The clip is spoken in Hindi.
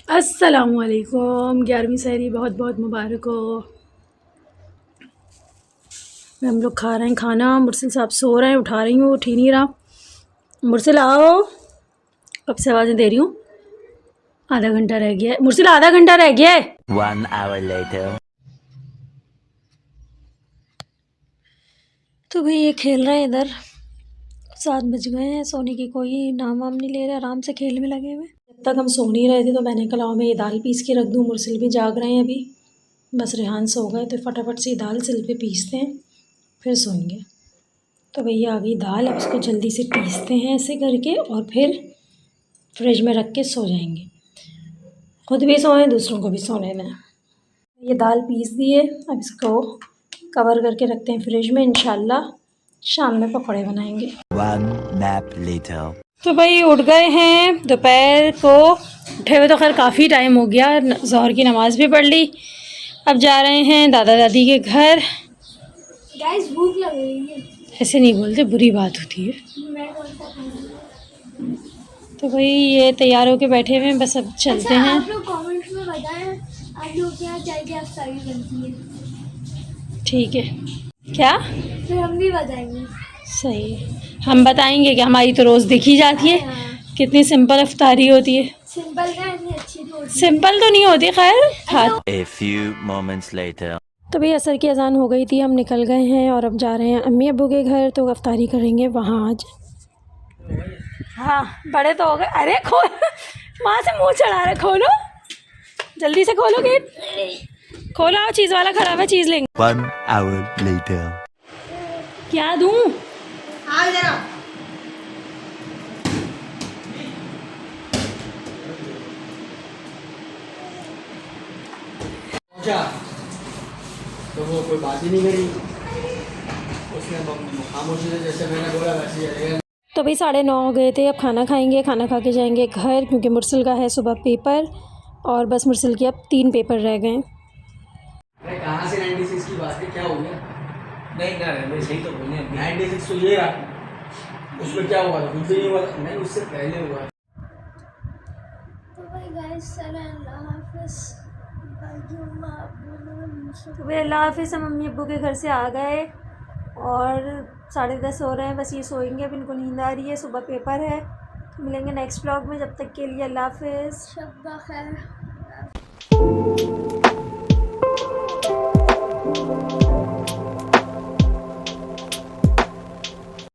अस्सलामुअलैकुम। 11वीं सहरी बहुत बहुत मुबारक हो। हम लोग खा रहे हैं खाना। मुरसिल साहब सो रहे हैं, उठा रही हूँ, उठ ही नहीं रहा। मुरसिल आओ, कब से आवाज़ें दे रही हूँ। आधा घंटा रह गया है मुरसिल, आधा घंटा रह गया है। 1 hour later। तो भाई ये खेल रहे हैं इधर। 7 बज गए हैं, सोने की कोई नाम वाम नहीं ले रहे, आराम से खेल में लगे हुए। जब तक हम सो नहीं रहे थे तो मैंने कहा मैं ये दाल पीस के रख दूँ। मुरसिल भी जाग रहे हैं अभी, बस रेहान सो गए तो फटाफट से दाल सिल पे पीसते हैं, फिर सोएंगे। तो भैया आ गई दाल, अब इसको जल्दी से पीसते हैं ऐसे करके और फिर फ्रिज में रख के सो जाएंगे। खुद भी सोएं, दूसरों को भी सोने दें। ये दाल पीस दी है, अब इसको कवर करके रखते हैं फ्रिज में। इंशाल्लाह शाम में पकौड़े बनाएंगे। 1 nap later। तो भाई उठ गए हैं दोपहर को, उठे हुए तो खैर काफ़ी टाइम हो गया। ज़ोहर की नमाज़ भी पढ़ ली। अब जा रहे हैं दादा दादी के घर। गाइस भूख लग रही है। ऐसे नहीं बोलते, बुरी बात होती है। मैं कौन सा खाऊंगा? तो भाई ये तैयार होके बैठे हुए हैं, बस अब चलते हैं। आप लोग कमेंट्स में बताएं आप लोग क्या चाय की अफ्तारी बनती है। ठीक है, क्या फिर हम भी बताएंगे। सही है, हम बताएंगे कि हमारी तो रोज़ देखी जाती है कितनी सिंपल अफ्तारी होती है। सिंपल का इतनी अच्छी तो होती है। सिंपल तो नहीं होती खैर। हाँ A few moments later। तो भाई असर की अजान हो गई थी, हम निकल गए हैं और अब जा रहे हैं अम्मी अब्बू के घर। तो अफ्तारी करेंगे वहाँ आज। हाँ बड़े तो हो गए। अरे खोल, वहाँ से मुँह चढ़ा रहे, खोलो जल्दी से, खोलो गेट खोलो। आओ, चीज़ वाला खड़ा है, चीज़ लेंगे। 1 hour later। क्या दूँ? हाँ जरा तो वो कोई बात ही नहीं करी, उसने खामोशी से जैसे मैंने बोला वैसे ही चले गए। तो भाई 9:30 हो गए थे। अब खाना खाएंगे, खाना खा के जाएंगे घर, क्योंकि मुरसिल का है सुबह पेपर और बस मुरसिल के अब 3 पेपर रह गए। अरे कहाँ से 96 की बात है, क्या हो गया? नहीं ना मैं सही तो बोलने 96 तो ये रहा, उसमें क्या हुआ था? कुछ नहीं हुआ था, नहीं उससे पहले हुआ। तो भाई गाइस चलो अल्लाह हाफिज़। तो भाई अल्लाह हाफिज़। हम मम्मी अब्बू के घर से आ गए और 10:30 हो रहे हैं, बस ये सोएंगे। अब इनको नींद आ रही है, सुबह पेपर है। तो मिलेंगे नेक्स्ट व्लॉग में, जब तक के लिए अल्लाह हाफिज़। शब खैर।